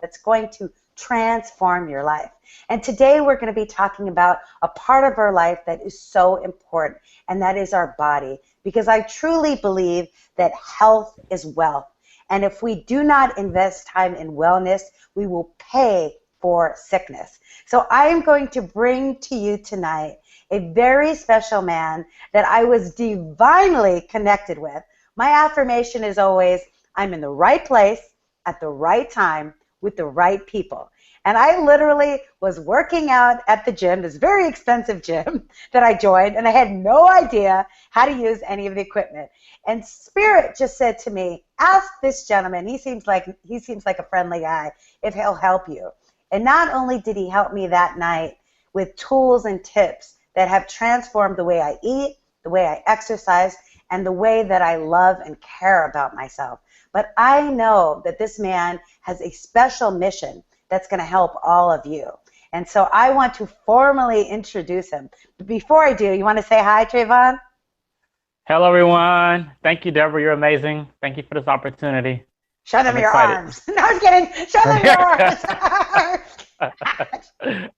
that's going to transform your life. And today we're going to be talking about a part of our life that is so important, and that is our body. Because I truly believe that health is wealth. And if we do not invest time in wellness, we will pay for sickness. So I am going to bring to you tonight a very special man that I was divinely connected with. My affirmation is always, I'm in the right place at the right time with the right people. And I literally was working out at the gym, this very expensive gym that I joined, and I had no idea how to use any of the equipment. And Spirit just said to me, ask this gentleman, he seems like a friendly guy, if he'll help you. And not only did he help me that night with tools and tips that have transformed the way I eat, the way I exercise, and the way that I love and care about myself, but I know that this man has a special mission that's going to help all of you. And so I want to formally introduce him. But before I do, you want to say hi, Travonne? Hello, everyone. Thank you, Deborah. You're amazing. Thank you for this opportunity. Show them I'm your excited. arms. No, I'm kidding. Show them your arms. I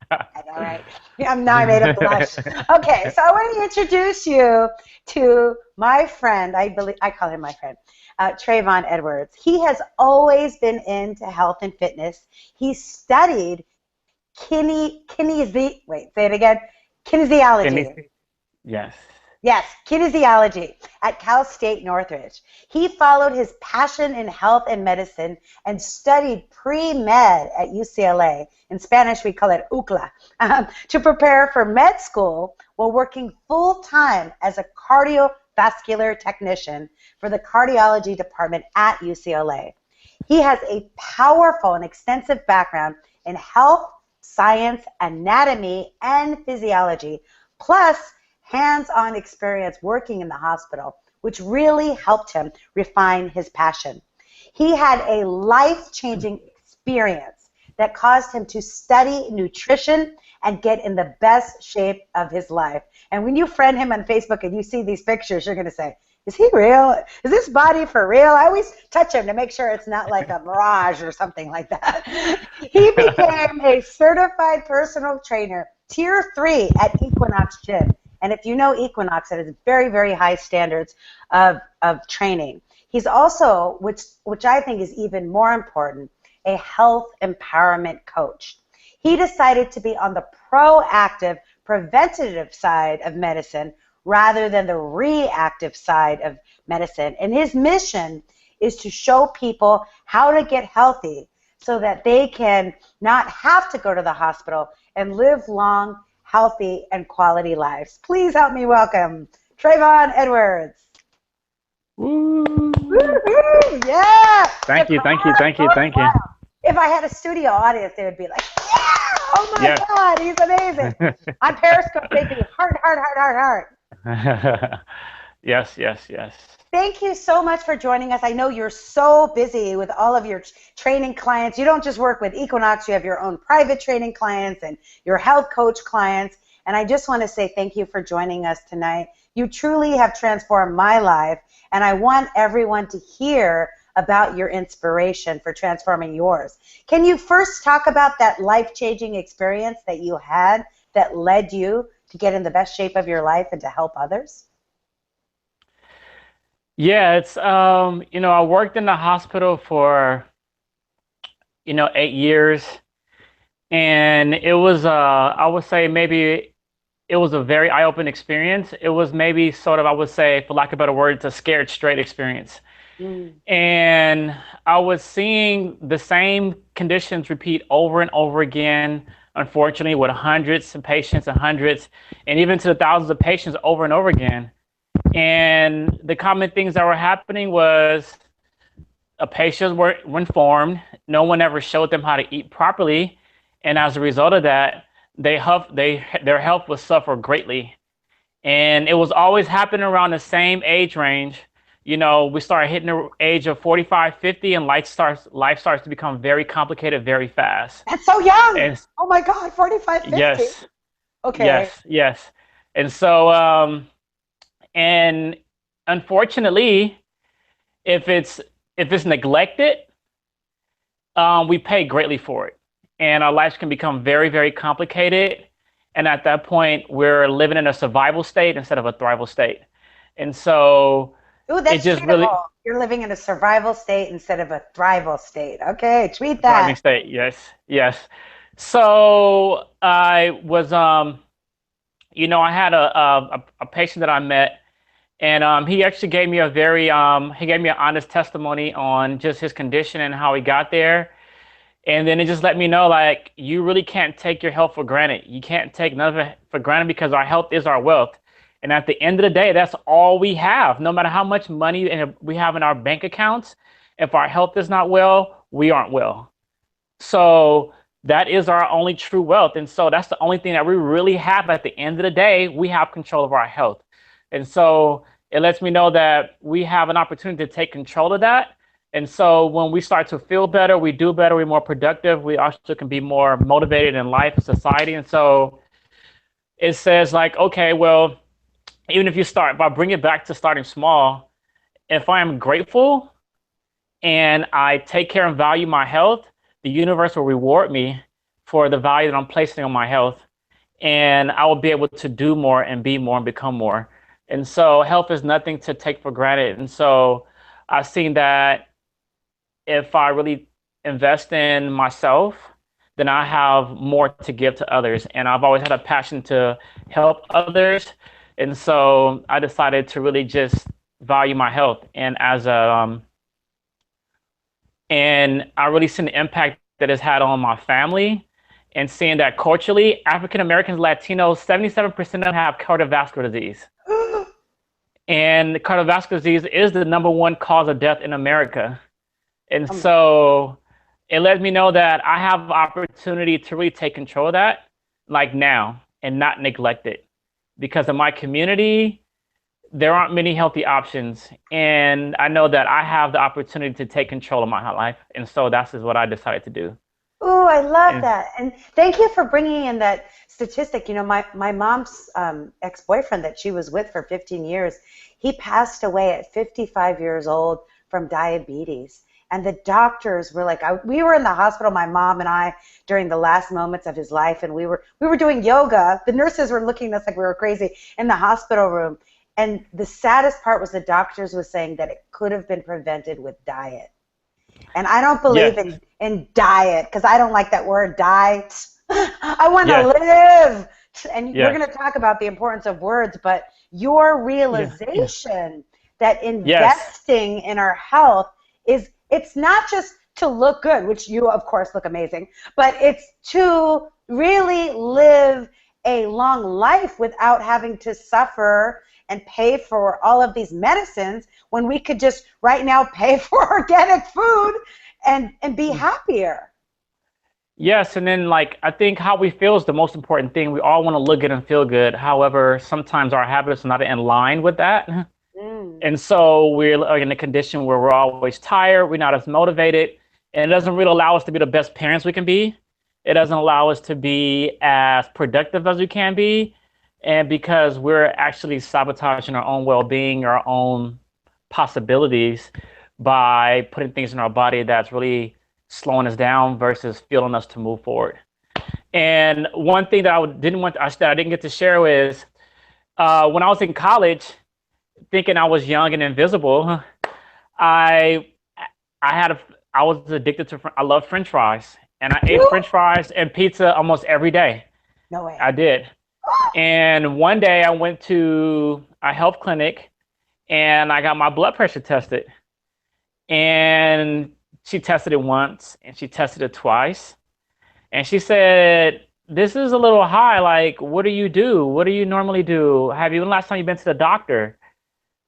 know, right? Now I made him blush. Okay, so I want to introduce you to my friend. I call him my friend, Travonne Edwards. He has always been into health and fitness. He studied kinesiology. Yes. Yes, kinesiology at Cal State Northridge. He followed his passion in health and medicine and studied pre-med at UCLA. In Spanish, we call it UCLA, to prepare for med school while working full-time as a cardiovascular technician for the cardiology department at UCLA. He has a powerful and extensive background in health, science, anatomy, and physiology, plus hands-on experience working in the hospital, which really helped him refine his passion. He had a life-changing experience that caused him to study nutrition and get in the best shape of his life. And when you friend him on Facebook and you see these pictures, you're going to say, is he real? Is this body for real? I always touch him to make sure it's not like a mirage or something like that. He became a certified personal trainer, Tier 3 at Equinox Gym. And if you know Equinox, it is very, very high standards of training. He's also, which I think is even more important, a health empowerment coach. He decided to be on the proactive, preventative side of medicine rather than the reactive side of medicine. And his mission is to show people how to get healthy so that they can not have to go to the hospital and live long, healthy, and quality lives. Please help me welcome Travonne Edwards. Woo. Woo-hoo, yeah! Thank you. If I had a studio audience, they would be like, yeah! Oh my Yes. God, he's amazing. On Periscope, they'd be heart. Yes. Thank you so much for joining us. I know you're so busy with all of your training clients. You don't just work with Equinox, you have your own private training clients and your health coach clients. And I just want to say thank you for joining us tonight. You truly have transformed my life, and I want everyone to hear about your inspiration for transforming yours. Can you first talk about that life-changing experience that you had that led you to get in the best shape of your life and to help others? Yeah, it's I worked in the hospital for 8 years, and it was I would say maybe it was a very eye-opening experience. It was maybe sort of, I would say, for lack of a better word, it's a scared straight experience. And I was seeing the same conditions repeat over and over again, unfortunately, with hundreds of patients and even to the thousands of patients over and over again. And the common things that were happening was patients were informed. No one ever showed them how to eat properly. And as a result of that, their health would suffer greatly. And it was always happening around the same age range. We start hitting the age of 45, 50, and life starts to become very complicated very fast. That's so young. And oh my God, 45, 50. Yes. Okay. Yes. And so, and unfortunately, if it's neglected, We pay greatly for it, and our lives can become very, very complicated. And at that point, we're living in a survival state instead of a thrival state. And so Ooh, it that's just really treatable. You're living in a survival state instead of a thrival state. Okay, tweet thriving that. state. Yes, yes. So I was, I had a patient that I met, and he actually gave me he gave me an honest testimony on just his condition and how he got there. And then it just let me know, like, you really can't take your health for granted. You can't take none of it for granted because our health is our wealth. And at the end of the day, that's all we have. No matter how much money we have in our bank accounts, if our health is not well, we aren't well. So that is our only true wealth. And so that's the only thing that we really have at the end of the day. We have control of our health. And so it lets me know that we have an opportunity to take control of that. And so when we start to feel better, we do better, we're more productive, we also can be more motivated in life and society. And so it says, like, okay, well, even if you start, if I bring it back to starting small, if I am grateful and I take care and value my health, the universe will reward me for the value that I'm placing on my health. And I will be able to do more and be more and become more. And so health is nothing to take for granted. And so I've seen that if I really invest in myself, then I have more to give to others. And I've always had a passion to help others. And so I decided to really just value my health. And I really seen the impact that it's had on my family, and seeing that culturally, African Americans, Latinos, 77% of them have cardiovascular disease. And cardiovascular disease is the number one cause of death in America. And so it lets me know that I have opportunity to really take control of that, like now, and not neglect it. Because in my community, there aren't many healthy options. And I know that I have the opportunity to take control of my life. And so that's just what I decided to do. Ooh, I love And that. And thank you for bringing in that statistic. You know, my mom's ex-boyfriend that she was with for 15 years, he passed away at 55 years old from diabetes. And the doctors were like, we were in the hospital, my mom and I, during the last moments of his life, and we were doing yoga. The nurses were looking at us like we were crazy in the hospital room. And the saddest part was the doctors were saying that it could have been prevented with diet. And I don't believe yes, in diet because I don't like that word, diet. I want to yes, live. And we're yes, going to talk about the importance of words, but your yeah, yeah, realization that yes, investing in our health it's not just to look good, which you, of course, look amazing, but it's to really live a long life without having to suffer and pay for all of these medicines when we could just right now pay for organic food and be happier. yes. And then, like, I think how we feel is the most important thing. We all want to look good and feel good. However, sometimes our habits are not in line with that. Mm. And so we're like in a condition where we're always tired, we're not as motivated, and it doesn't really allow us to be the best parents we can be. It doesn't allow us to be as productive as we can be. And because we're actually sabotaging our own well-being, our own possibilities by putting things in our body that's really slowing us down versus fueling us to move forward. And one thing that I didn't get to share is when I was in college, thinking I was young and invisible, I I had a I was addicted to I love French fries, and I ate French fries and pizza almost every day. No way. I did. And one day I went to a health clinic and I got my blood pressure tested. And she tested it once and she tested it twice. And she said, "This is a little high. Like, what do you do? What do you normally do? When last time you been to the doctor?"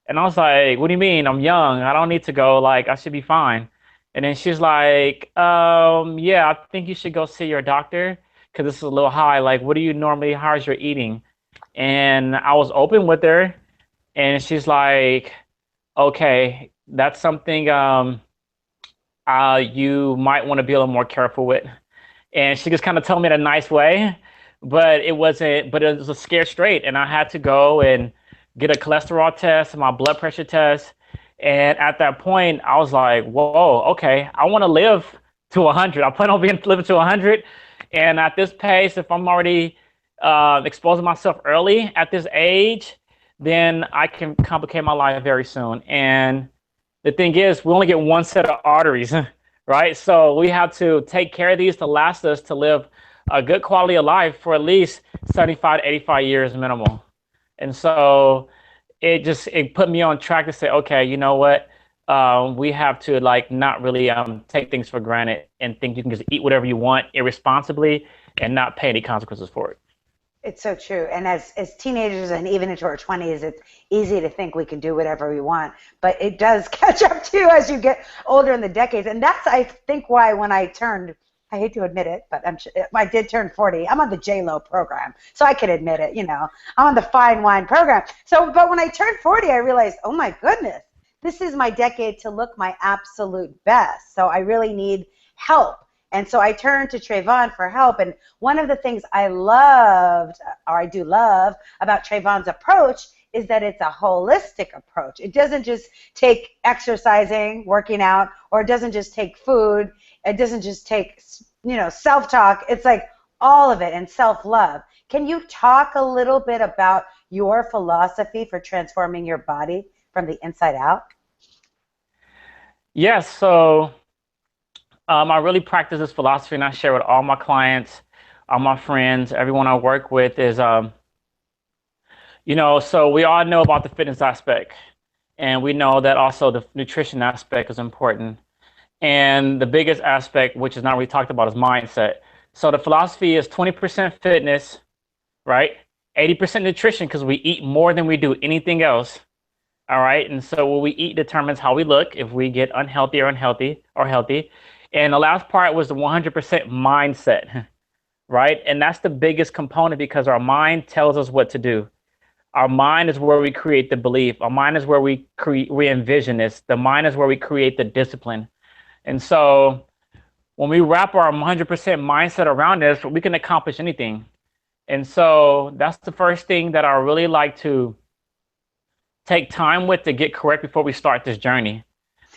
And I was like, "What do you mean? I'm young. I don't need to go. Like, I should be fine." And then she's like, yeah, I think you should go see your doctor because this is a little high. Like, what do you normally, how's your eating?" And I was open with her, and she's like, "Okay, that's something you might want to be a little more careful with." And she just kind of told me in a nice way, but it was a scared straight. And I had to go and get a cholesterol test and my blood pressure test. And at that point, I was like, whoa, okay, I want to live to 100. I plan on living to 100. And at this pace, if I'm already exposing myself early at this age, then I can complicate my life very soon. And the thing is, we only get one set of arteries, right? So we have to take care of these to last us to live a good quality of life for at least 75 to 85 years minimum. And so it put me on track to say, okay, you know what? We have to like not really take things for granted and think you can just eat whatever you want irresponsibly and not pay any consequences for it. It's so true. And as teenagers and even into our 20s, it's easy to think we can do whatever we want. But it does catch up to you as you get older in the decades. And that's, I think, why when I turned, I hate to admit it, but I did turn 40. I'm on the J-Lo program, so I can admit it, you know. I'm on the fine wine program. So, but when I turned 40, I realized, oh my goodness, this is my decade to look my absolute best. So I really need help. And so I turned to Travonne for help. And one of the things I loved, or I do love, about Travonne's approach is that it's a holistic approach. It doesn't just take exercising, working out, or it doesn't just take food. It doesn't just take, you know, self-talk. It's like all of it, and self-love. Can you talk a little bit about your philosophy for transforming your body from the inside out? Yes, so I really practice this philosophy, and I share with all my clients, all my friends, everyone I work with is, you know, so we all know about the fitness aspect, and we know that also the nutrition aspect is important. And the biggest aspect, which is not really talked about, is mindset. So the philosophy is 20% fitness, right? 80% nutrition, because we eat more than we do anything else. All right. And so what we eat determines how we look, if we get unhealthy or healthy. And the last part was the 100% mindset, right? And that's the biggest component because our mind tells us what to do. Our mind is where we create the belief. Our mind is where we envision this. The mind is where we create the discipline. And so when we wrap our 100% mindset around this, we can accomplish anything. And so that's the first thing that I really like to take time with to get correct before we start this journey.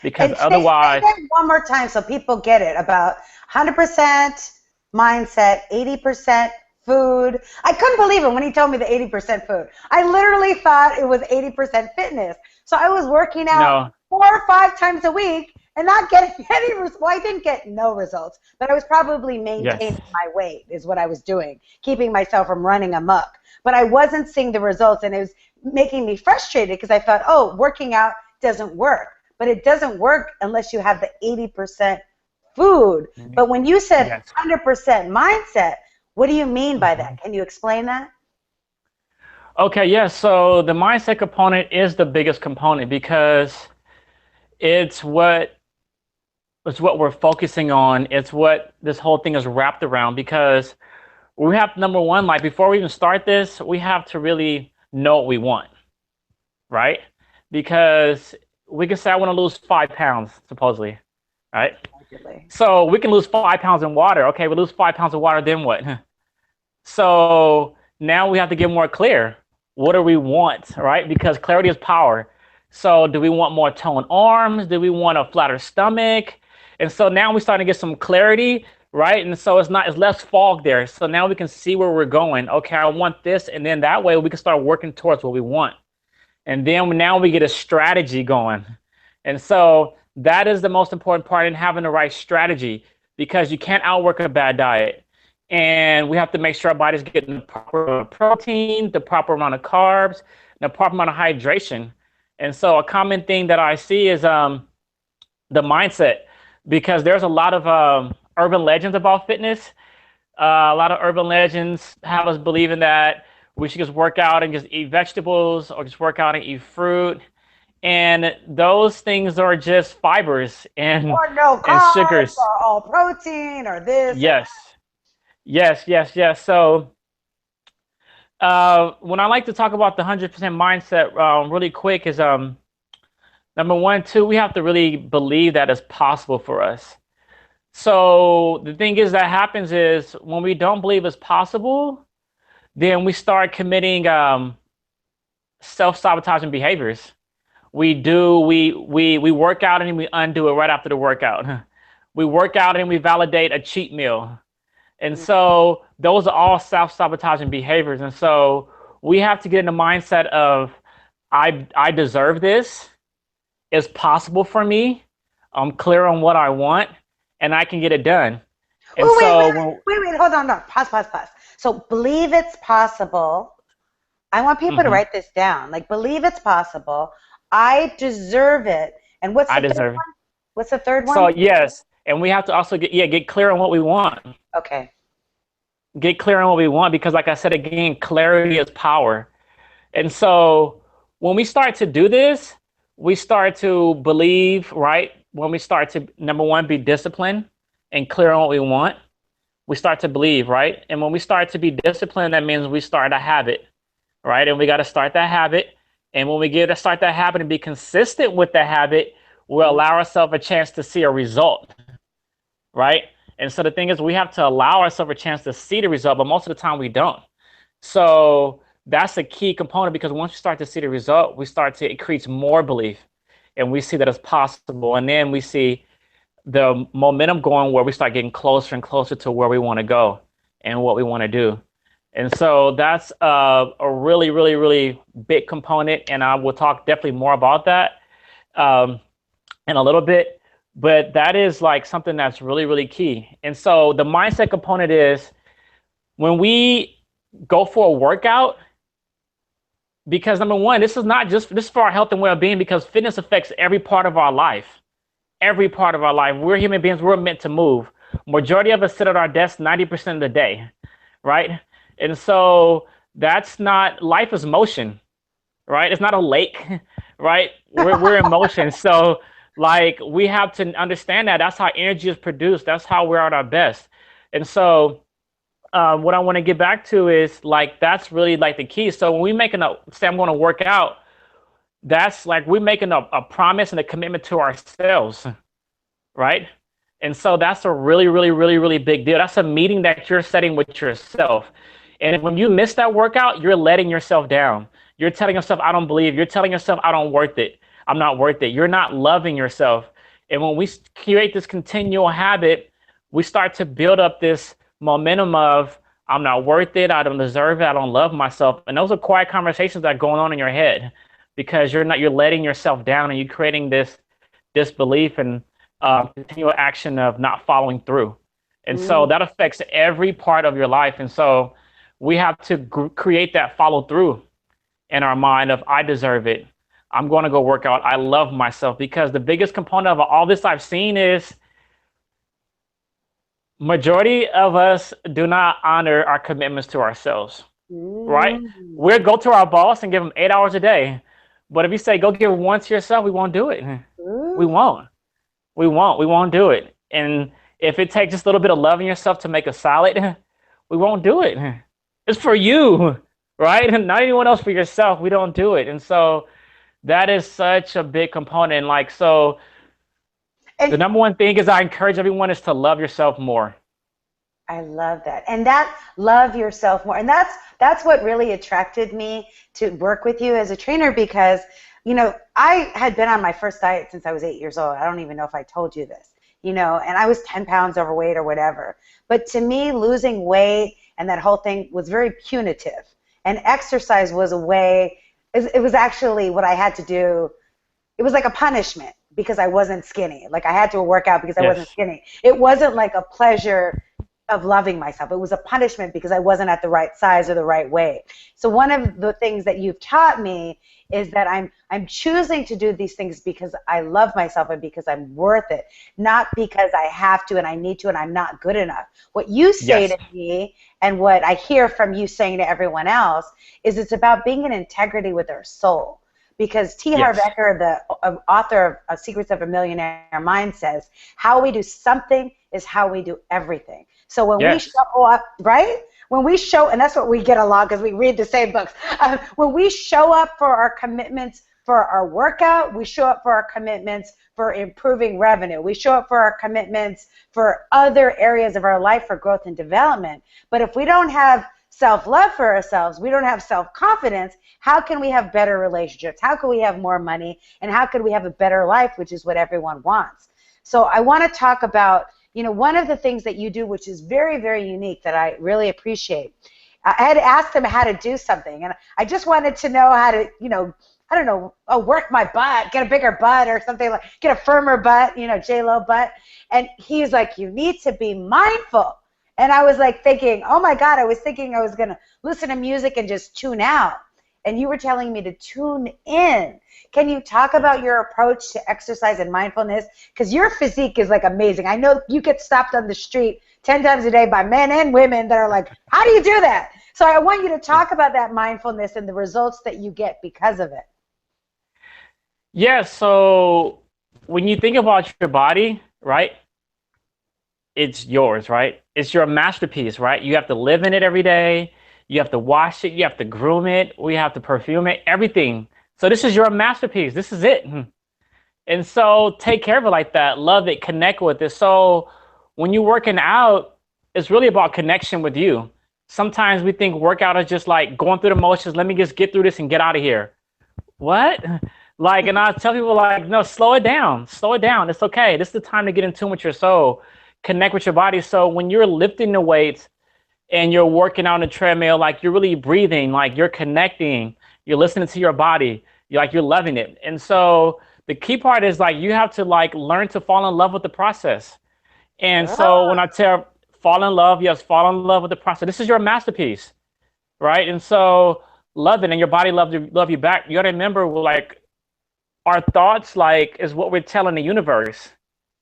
Because otherwise... Say that one more time so people get it. About 100% mindset, 80% food. I couldn't believe it when he told me the 80% food. I literally thought it was 80% fitness. So I was working out 4 or 5 times a week and not getting any results. Well, I didn't get no results, but I was probably maintaining my weight is what I was doing, keeping myself from running amok. But I wasn't seeing the results, and it was making me frustrated because I thought, oh, working out doesn't work. But it doesn't work unless you have the 80% food. But when you said 100% mindset, what do you mean by that? Can you explain that? Okay, yes. So the mindset component is the biggest component because it's what we're focusing on. It's what this whole thing is wrapped around because we have, number one, like before we even start this, we have to really know what we want, right? Because we can say, I want to lose 5 pounds, supposedly, right? So we can lose 5 pounds in water. Okay, we lose 5 pounds of water, then what? So now we have to get more clear. What do we want, right? Because clarity is power. So do we want more toned arms? Do we want a flatter stomach? And so now we're starting to get some clarity, right? And so it's less fog there. So now we can see where we're going. Okay, I want this. And then that way we can start working towards what we want. And then now we get a strategy going. And so that is the most important part in having the right strategy because you can't outwork a bad diet. And we have to make sure our body's getting the proper amount of protein, the proper amount of carbs, the proper amount of hydration. And so a common thing that I see is the mindset because there's a lot of urban legends about fitness. A lot of urban legends have us believing that we should just work out and just eat vegetables or just work out and eat fruit. And those things are just fibers and, or no carbs, and sugars. Or all protein or this. Yes. Yes. So when I like to talk about the 100% mindset really quick is number 1, 2, we have to really believe that it's possible for us. So the thing is that happens is when we don't believe it's possible, then we start committing self-sabotaging behaviors. We work out and we undo it right after the workout. We work out and we validate a cheat meal. And Mm. so those are all self-sabotaging behaviors. And so we have to get in the mindset of I deserve this. It's possible for me. I'm clear on what I want and I can get it done. And Oh, so when, wait, hold on, no, pause. So believe it's possible. I want people to mhm, write this down. Like, believe it's possible. I deserve it. And what's I the third deserve it. one? What's the third So one? yes, and we have to also get clear on what we want. Okay. Get clear on what we want because like I said again, clarity is power. And so when we start to do this, we start to believe, right? When we start to, number one, be disciplined and clear on what we want, we start to believe, right? And when we start to be disciplined, that means we start a habit, right? And we got to start that habit. And when we get to start that habit and be consistent with the habit, we'll Mhm. allow ourselves a chance to see a result, right? And so the thing is, we have to allow ourselves a chance to see the result, but most of the time we don't. So that's a key component because once you start to see the result, we start to, it creates more belief and we see that it's possible. And then we see the momentum going where we start getting closer and closer to where we want to go and what we want to do. And so that's a really, really, really big component. And I will talk definitely more about that um, in a little bit. But that is like something that's really, really key. And so the mindset component is when we go for a workout, because number one, this is not just this is for our health and well-being because fitness affects every part of our life. Every part of our life. We're human beings, we're meant to move. Majority of us sit at our desk 90% of the day, right? And so that's not life is motion, right? It's not a lake, right? We're in motion. So like we have to understand that that's how energy is produced. That's how we're at our best. And so what I want to get back to is like that's really like the key. So when we making a say I'm going to work out, that's like we're making a promise and a commitment to ourselves, right? And so that's a really, really, really, really big deal. That's a meeting that you're setting with yourself. And when you miss that workout, you're letting yourself down. You're telling yourself, I don't believe. You're telling yourself, I don't worth it. I'm not worth it. You're not loving yourself. And when we create this continual habit, we start to build up this momentum of, I'm not worth it. I don't deserve it. I don't love myself. And those are quiet conversations that are going on in your head because you're letting yourself down and you're creating this disbelief and continual action of not following through. And so Mm. that affects every part of your life. And so we have to create that follow through in our mind of I deserve it. I'm going to go work out. I love myself because the biggest component of all this I've seen is majority of us do not honor our commitments to ourselves, right? Mm. We'll go to our boss and give them 8 hours a day. But if you say go give one to yourself, we won't do it. We Ooh. won't. We won't do it. And if it takes just a little bit of loving yourself to make a salad, we won't do it. It's for you, right? Not anyone else, for yourself. We don't do it. And so that is such a big component. Like, so the And number one thing is I encourage everyone is to love yourself more. I love that. And that love yourself more. And that's what really attracted me to work with you as a trainer because, I had been on my first diet since I was 8 years old. I don't even know if I told you this, and I was 10 pounds overweight or whatever. But to me, losing weight and that whole thing was very punitive. And exercise was a way, it was actually what I had to do. It was like a punishment because I wasn't skinny. Like I had to work out because I wasn't Yes. skinny. It wasn't like a pleasure of loving myself. It was a punishment because I wasn't at the right size or the right weight. So one of the things that you've taught me is that I'm choosing to do these things because I love myself and because I'm worth it, not because I have to and I need to and I'm not good enough. What you say Yes. to me and what I hear from you saying to everyone else is it's about being in integrity with our soul. Because T. Harv Yes. Eker, the author of Secrets of a Millionaire Mind, says, how we do something is how we do everything. So when we Yes. show up, right? When we show, and that's what we get along because we read the same books. When we show up for our commitments for our workout, we show up for our commitments for improving revenue. We show up for our commitments for other areas of our life for growth and development. But if we don't have self-love for ourselves, we don't have self-confidence, how can we have better relationships? How can we have more money? And how can we have a better life, which is what everyone wants? So I want to talk about, one of the things that you do, which is very, very unique that I really appreciate. I had asked him how to do something, and I just wanted to know how to, I don't know, work my butt, get a bigger butt or something, like get a firmer butt, J-Lo butt. And he's like, you need to be mindful. And I was like thinking, oh my God, I was thinking I was going to listen to music and just tune out. And you were telling me to tune in. Can you talk about your approach to exercise and mindfulness? Because your physique is like amazing. I know you get stopped on the street 10 times a day by men and women that are like, how do you do that? So I want you to talk about that mindfulness and the results that you get because of it. Yeah, so when you think about your body, right, it's yours, right? It's your masterpiece, right? You have to live in it every day. You have to wash it. You have to groom it. We have to perfume it, everything. So this is your masterpiece. This is it. And so take care of it like that. Love it. Connect with it. So when you're working out, it's really about connection with you. Sometimes we think workout is just like going through the motions. Let me just get through this and get out of here. What? Like, and I tell people like, no, slow it down. Slow it down. It's okay. This is the time to get in tune with your soul. Connect with your body. So when you're lifting the weights and you're working on the treadmill, like you're really breathing, like you're connecting, you're listening to your body, you're loving it. And so the key part is like you have to like learn to fall in love with the process. And so when I tell fall in love, yes, fall in love with the process. This is your masterpiece, right? And so love it, and your body love you back. You got to remember, like our thoughts, like is what we're telling the universe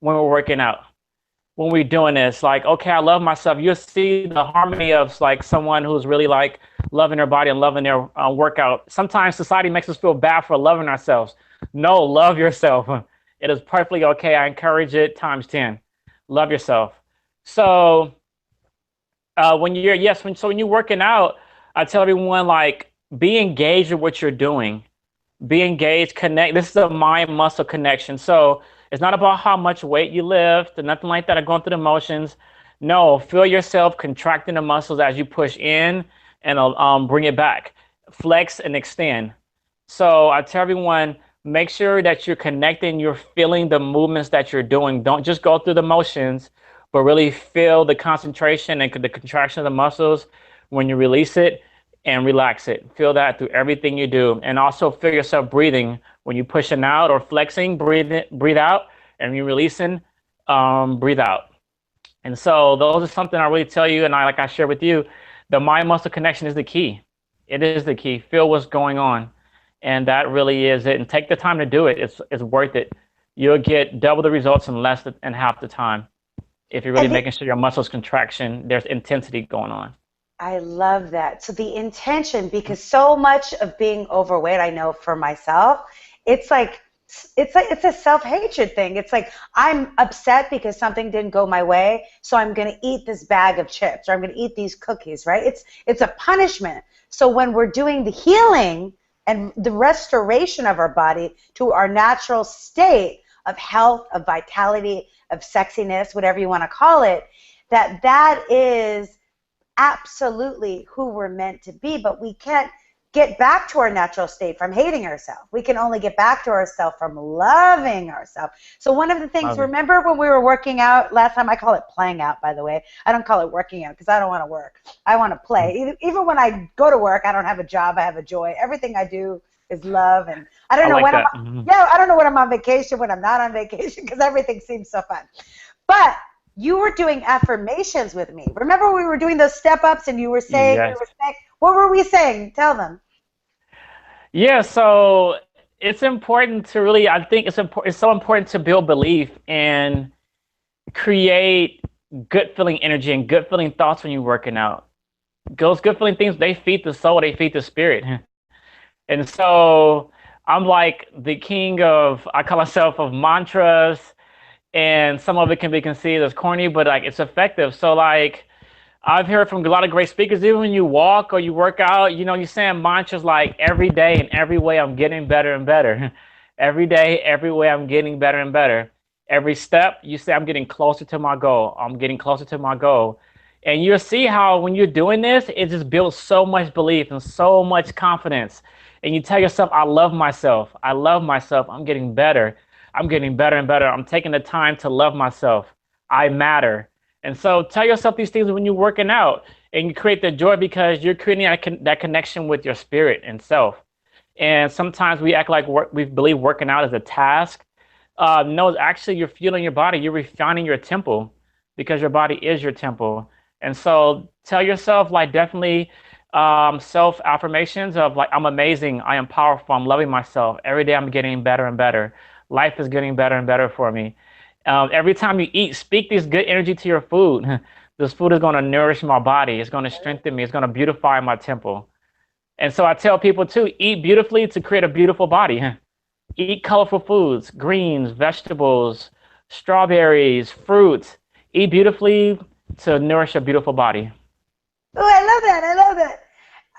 when we're working out. When we're doing this, like, okay, I love myself. You'll see the harmony of like someone who's really like loving their body and loving their workout. Sometimes society makes us feel bad for loving ourselves. No, love yourself. It is perfectly okay. I encourage it times 10. Love yourself. So when you're working out, I tell everyone like be engaged with what you're doing. Be engaged, connect. This is a mind muscle connection. So it's not about how much weight you lift or nothing like that or going through the motions. No, feel yourself contracting the muscles as you push in and bring it back. Flex and extend. So I tell everyone, make sure that you're connecting, you're feeling the movements that you're doing. Don't just go through the motions, but really feel the concentration and the contraction of the muscles when you release it and relax it. Feel that through everything you do. And also feel yourself breathing. When you're pushing out or flexing, breathe out. And when you're releasing, breathe out. And so those are something I really tell you, and I share with you, the mind-muscle connection is the key. It is the key. Feel what's going on. And that really is it. And take the time to do it. It's worth it. You'll get double the results in less than half the time. If you're really making sure your muscles contraction, there's intensity going on. I love that. So the intention, because so much of being overweight, I know for myself, it's a self-hatred thing. It's like I'm upset because something didn't go my way, so I'm going to eat this bag of chips or I'm going to eat these cookies, right? It's a punishment. So when we're doing the healing and the restoration of our body to our natural state of health, of vitality, of sexiness, whatever you want to call it, that is absolutely who we're meant to be, but we can't get back to our natural state from hating ourselves. We can only get back to ourselves from loving ourselves. So one of the things, remember when we were working out last time, I call it playing out, by the way. I don't call it working out because I don't want to work. I want to play. Even when I go to work, I don't have a job. I have a joy. Everything I do is love. And I don't know when I don't know when I'm on vacation, when I'm not on vacation, because everything seems so fun. But you were doing affirmations with me. Remember we were doing those step-ups and you were saying, what were we saying? Tell them. Yeah, so it's important to really, I think it's so important to build belief and create good feeling energy and good feeling thoughts when you're working out. Those good feeling things, they feed the soul, they feed the spirit. And so I'm like the king of, I call myself of mantras, and some of it can be considered as corny, but like it's effective. So like I've heard from a lot of great speakers, even when you walk or you work out, you're saying mantras like every day and every way I'm getting better and better. Every day, every way I'm getting better and better. Every step you say I'm getting closer to my goal. I'm getting closer to my goal. And you'll see how when you're doing this, it just builds so much belief and so much confidence. And you tell yourself, I love myself. I love myself. I'm getting better. I'm getting better and better. I'm taking the time to love myself. I matter. And so tell yourself these things when you're working out, and you create the joy because you're creating that connection with your spirit and self. And sometimes we act like we believe working out is a task. No, actually, you're fueling your body. You're refining your temple because your body is your temple. And so tell yourself, like, definitely self affirmations of like, I'm amazing. I am powerful. I'm loving myself. Every day I'm getting better and better. Life is getting better and better for me. Every time you eat, speak this good energy to your food. This food is going to nourish my body. It's going to strengthen me. It's going to beautify my temple. And so I tell people too, eat beautifully to create a beautiful body. Eat colorful foods, greens, vegetables, strawberries, fruits. Eat beautifully to nourish a beautiful body. Oh, I love that. I love that.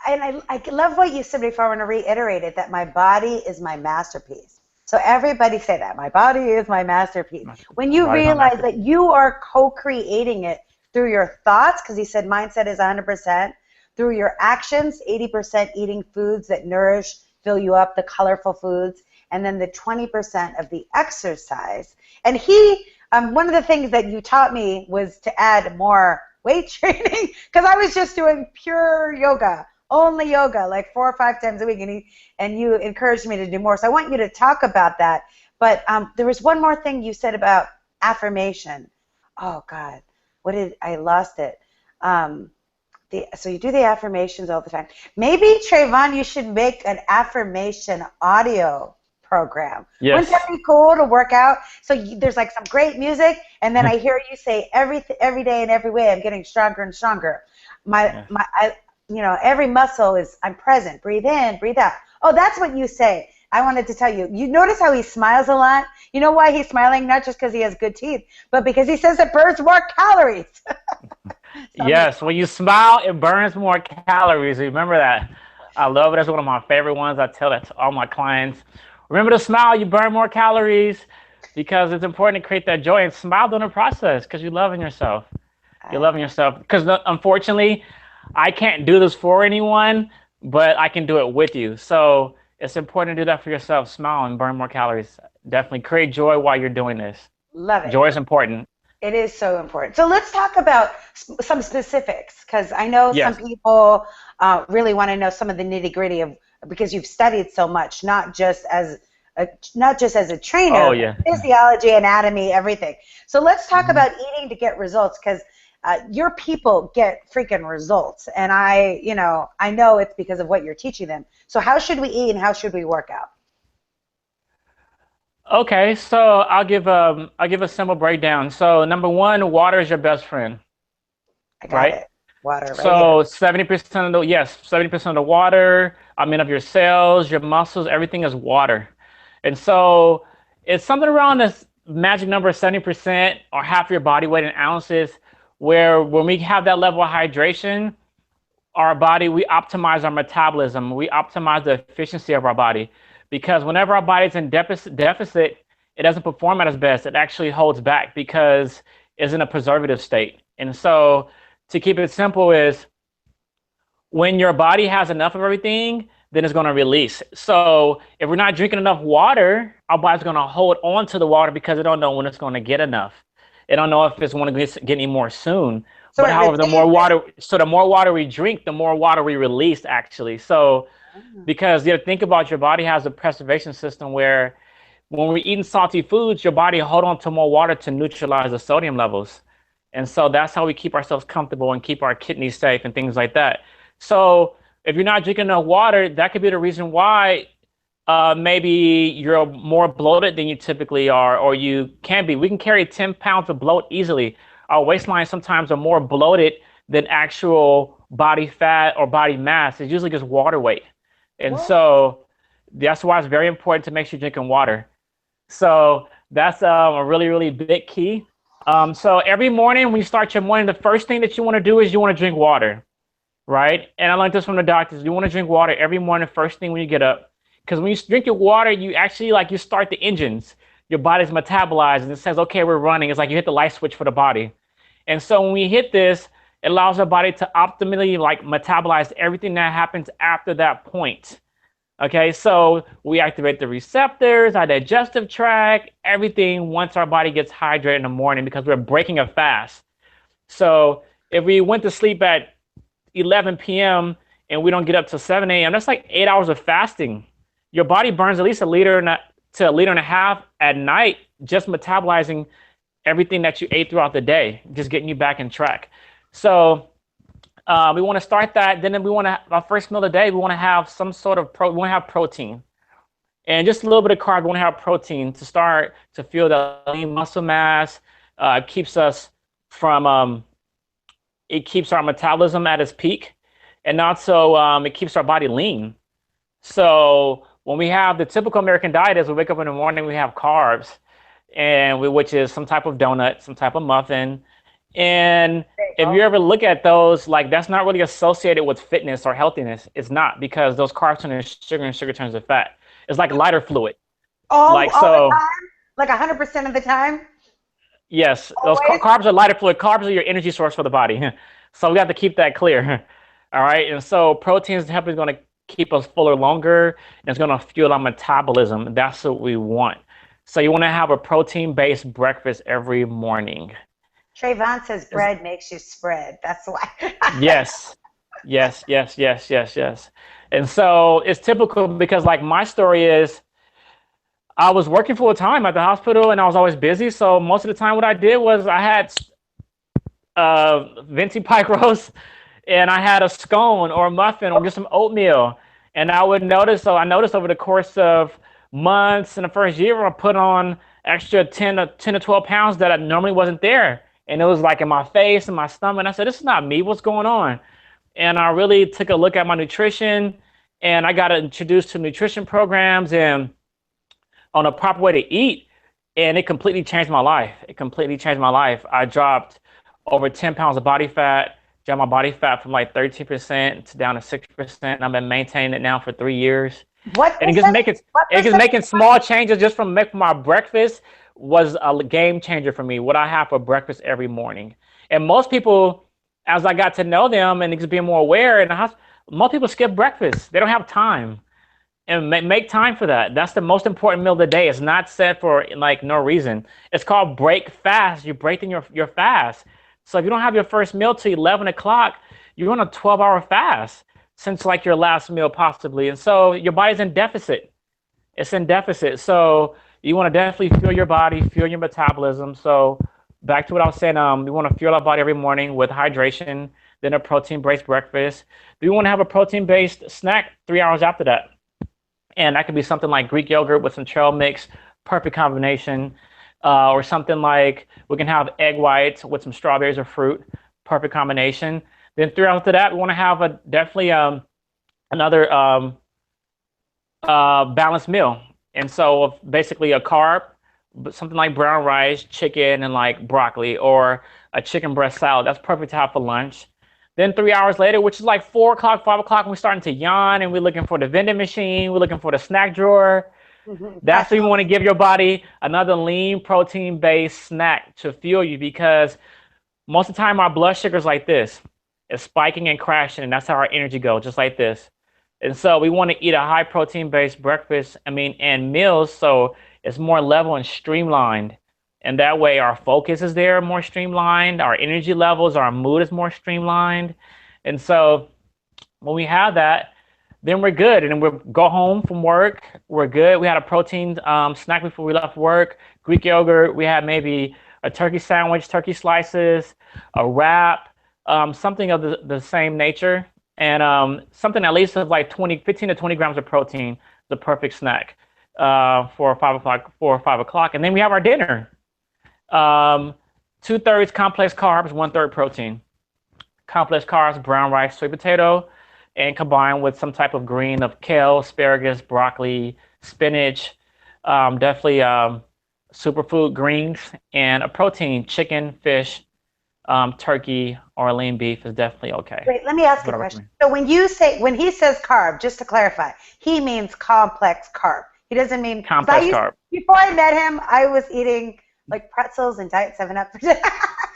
And I love what you said before. I want to reiterate it, that my body is my masterpiece. So everybody say that. My body is my masterpiece. When you realize that you are co-creating it through your thoughts, because he said mindset is 100%, through your actions, 80% eating foods that nourish, fill you up, the colorful foods, and then the 20% of the exercise. And one of the things that you taught me was to add more weight training, because I was just doing pure yoga, only yoga, like 4 or 5 times a week, and you encouraged me to do more. So I want you to talk about that. But there was one more thing you said about affirmation. Oh God, I lost it. So you do the affirmations all the time. Maybe, Travonne, you should make an affirmation audio program. Yes. Wouldn't that be cool to work out? So there's like some great music, and then I hear you say every day and every way, I'm getting stronger and stronger. Every muscle I'm present. Breathe in, breathe out. Oh, that's what you say. I wanted to tell you. You notice how he smiles a lot? You know why he's smiling? Not just because he has good teeth, but because he says it burns more calories. Yes, when you smile, it burns more calories. Remember that. I love it. That's one of my favorite ones. I tell that to all my clients. Remember to smile, you burn more calories, because it's important to create that joy and smile during the process because you're loving yourself. You're loving yourself. Because unfortunately, I can't do this for anyone, but I can do it with you. So it's important to do that for yourself. Smile and burn more calories. Definitely create joy while you're doing this. Love it. Joy is important. It is so important. So let's talk about some specifics, because I know Yes. some people really want to know some of the nitty-gritty because you've studied so much, not just as a trainer, Oh, yeah. physiology, anatomy, everything. So let's talk about eating to get results, because your people get freaking results, and I know it's because of what you're teaching them. So how should we eat and how should we work out? Okay, so I'll give a simple breakdown. So number one, water is your best friend. I got it. Water, right? So 70% of the water, of your cells, your muscles, everything is water. And so it's something around this magic number of 70% or half your body weight in ounces, where when we have that level of hydration, our body, we optimize our metabolism, we optimize the efficiency of our body. Because whenever our body's in deficit, it doesn't perform at its best. It actually holds back because it's in a preservative state. And so to keep it simple is, when your body has enough of everything, then it's going to release. So if we're not drinking enough water, our body's going to hold on to the water because it don't know when it's going to get enough. It don't know if it's going to get any more soon. But however, the more water we drink, the more water we release, actually. So because think about, your body has a preservation system where when we're eating salty foods, your body hold on to more water to neutralize the sodium levels. And so that's how we keep ourselves comfortable and keep our kidneys safe and things like that. So if you're not drinking enough water, that could be the reason why maybe you're more bloated than you typically are, or you can be. We can carry 10 pounds of bloat easily. Our waistlines sometimes are more bloated than actual body fat or body mass. It's usually just water weight. And so that's why it's very important to make sure you're drinking water. So that's a really, really big key. So every morning when you start your morning, the first thing that you want to do is you want to drink water, right? And I learned this from the doctors. You want to drink water every morning, first thing when you get up. Because when you drink your water, you actually, you start the engines. Your body's metabolized, and it says, okay, we're running. It's like you hit the light switch for the body. And so when we hit this, it allows our body to optimally metabolize everything that happens after that point. Okay, so we activate the receptors, our digestive tract, everything once our body gets hydrated in the morning because we're breaking a fast. So if we went to sleep at 11 p.m. and we don't get up till 7 a.m., that's like 8 hours of fasting. Your body burns at least a liter to a liter and a half at night, just metabolizing everything that you ate throughout the day, just getting you back in track. So we want to start that. Then we want to, our first meal of the day, we want to have some sort of we want to have protein and just a little bit of carb. We want to have protein to start to feel the lean muscle mass. Keeps us from it keeps our metabolism at its peak, and also it keeps our body lean. So when we have the typical American diet, is we wake up in the morning, we have carbs, and which is some type of donut, some type of muffin, and There you if go. you ever look at those, like that's not really associated with fitness or healthiness. It's not because those carbs turn into sugar and sugar turns to fat. It's like lighter fluid. Like All the so, time, like 100% of the time, yes, those always. carbs are lighter fluid. Carbs are your energy source for the body. So we have to keep that clear. All right. And so protein is definitely going to keep us fuller longer and it's going to fuel our metabolism. That's what we want. So you want to have a protein-based breakfast every morning. Travonne says It's- bread makes you spread. That's why. yes. Yes, yes, yes, yes, yes. And so it's typical because like my story is I was working full time at the hospital and I was always busy. So most of the time what I did was I had venti pie roast and I had a scone or a muffin or just some oatmeal. And I would notice, so I noticed over the course of months in the first year, I put on extra 10 to 12 pounds that I normally wasn't there. And it was like in my face and my stomach. And I said, this is not me. What's going on? And I really took a look at my nutrition and I got introduced to nutrition programs and on a proper way to eat. And it completely changed my life. It completely changed my life. I dropped over 10 pounds of body fat, dropped my body fat from like 13% to down to 6%. I've been maintaining it now for 3 years. What And it just percent? making What it just percent? making small changes just from making my breakfast was a game changer for me. What I have for breakfast every morning. And most people, as I got to know them and just being more aware in the hospital, most people skip breakfast. They don't have time and make time for that. That's the most important meal of the day. It's not set for like no reason. It's called break fast. You're breaking your fast. So if you don't have your first meal till 11 o'clock, you're on a 12-hour fast since like your last meal possibly. And so your body's in deficit. It's in deficit. So you want to definitely fuel your body, fuel your metabolism. So back to what I was saying, we want to fuel our body every morning with hydration, then a protein-based breakfast. We want to have a protein-based snack 3 hours after that. And that could be something like Greek yogurt with some trail mix, perfect combination. Or something like we can have egg whites with some strawberries or fruit, perfect combination. Then 3 hours after that, we want to have a definitely another balanced meal. And so basically a carb, something like brown rice, chicken, and like broccoli, or a chicken breast salad. That's perfect to have for lunch. Then 3 hours later, which is like 4 o'clock, 5 o'clock, we're starting to yawn and we're looking for the vending machine, we're looking for the snack drawer. That's when you want to give your body another lean protein based snack to fuel you because most of the time our blood sugar is like this. It's spiking and crashing, and that's how our energy goes, just like this. And so we want to eat a high protein based breakfast, and meals so it's more level and streamlined. And that way our focus is there more streamlined, our energy levels, our mood is more streamlined. And so when we have that, then we're good. And then we'll go home from work. We're good. We had a protein snack before we left work, Greek yogurt. We had maybe a turkey sandwich, turkey slices, a wrap, something of the same nature. And something at least of like 15 to 20 grams of protein, the perfect snack for 5 o'clock, 4 or 5 o'clock. And then we have our dinner. 2/3 complex carbs, 1/3 protein. Complex carbs, brown rice, sweet potato, and combined with some type of green of kale, asparagus, broccoli, spinach, definitely superfood greens, and a protein, chicken, fish, turkey, or lean beef is definitely okay. Wait, let me ask That's you what a I question. recommend. So when he says carb, just to clarify, he means complex carb. He doesn't mean, 'cause Complex carb. before I met him, I was eating like pretzels and Diet 7 Up for dinner.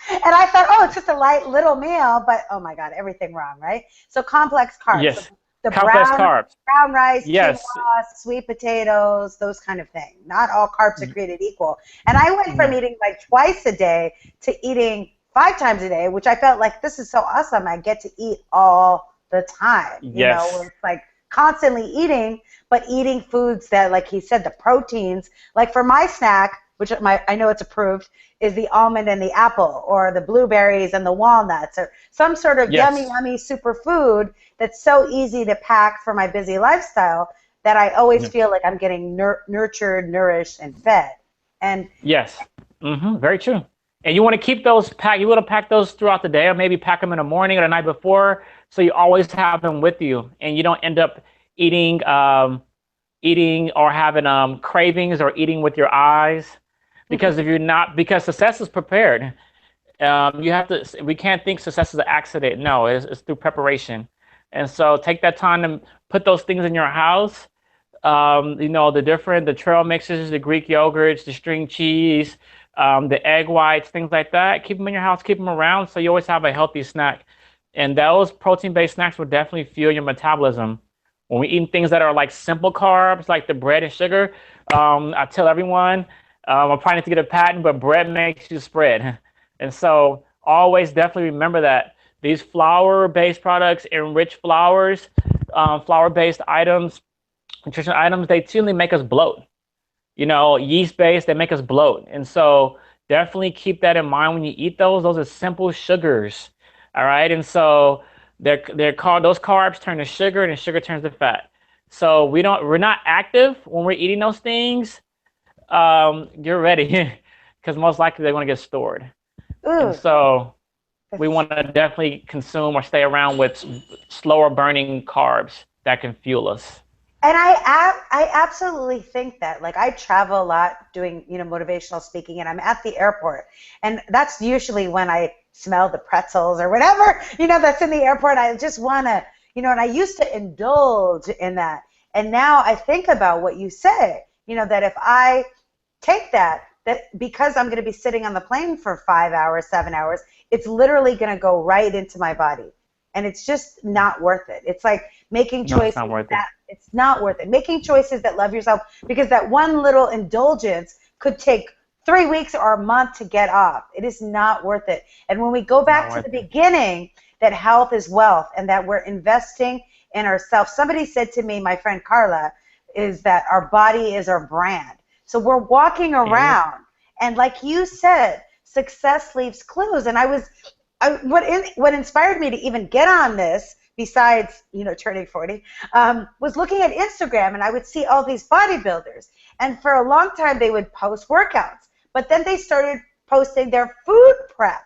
And I thought, oh, it's just a light little meal, but oh my God, everything wrong, right? So complex carbs. So Yes. the Complex carbs. brown rice, quinoa, Yes. sweet potatoes, those kind of things. Not all carbs are created equal. And I went from No. eating like twice a day to eating 5 times a day, which I felt like this is so awesome. I get to eat all the time, where Yes. it's like constantly eating, but eating foods that, like he said, the proteins. Like for my snack, which I know it's approved, is the almond and the apple, or the blueberries and the walnuts, or some sort of yummy, Yes. yummy superfood that's so easy to pack for my busy lifestyle that I always Yes. feel like I'm getting nurtured, nourished, and fed. And Yes. Very true. And you want to keep those pack. You want to pack those throughout the day, or maybe pack them in the morning or the night before, so you always have them with you, and you don't end up eating, eating or having cravings or eating with your eyes. Because if you're not, because success is prepared. You have to. We can't think success is an accident. No, it's through preparation. And so take that time to put those things in your house. The trail mixes, the Greek yogurts, the string cheese, the egg whites, things like that. Keep them in your house, keep them around, so you always have a healthy snack. And those protein-based snacks will definitely fuel your metabolism. When we eat things that are like simple carbs, like the bread and sugar, I tell everyone, I'm trying to get a patent, but bread makes you spread. And so always definitely remember that these flour-based products, enriched flours, flour-based items, nutrition items, they tend make us bloat. Yeast based, they make us bloat. And so definitely keep that in mind when you eat those. Those are simple sugars. All right. And so they're called, those carbs turn to sugar and sugar turns to fat. So we're not active when we're eating those things. You're ready because most likely they're going to get stored. And ooh, so we want to definitely consume or stay around with slower burning carbs that can fuel us. and I absolutely think that, like, I travel a lot doing, motivational speaking, and I'm at the airport, and that's usually when I smell the pretzels or whatever, that's in the airport. I just want to, and I used to indulge in that. And now I think about what you say, that if I take that because I'm going to be sitting on the plane for 5 hours, 7 hours, it's literally going to go right into my body. And it's just not worth it. It's like making No, it's choices not worth it. that it's not worth it. Making choices that love yourself, because that one little indulgence could take 3 weeks or a month to get off. It is not worth it. And when we go It's not back to worth the it. beginning, that health is wealth and that we're investing in ourselves. Somebody said to me, my friend Carla, is that our body is our brand. So we're walking It is. around, and like you said, success leaves clues. And what inspired me to even get on this, besides turning 40, was looking at Instagram, and I would see all these bodybuilders, and for a long time they would post workouts, but then they started posting their food prep,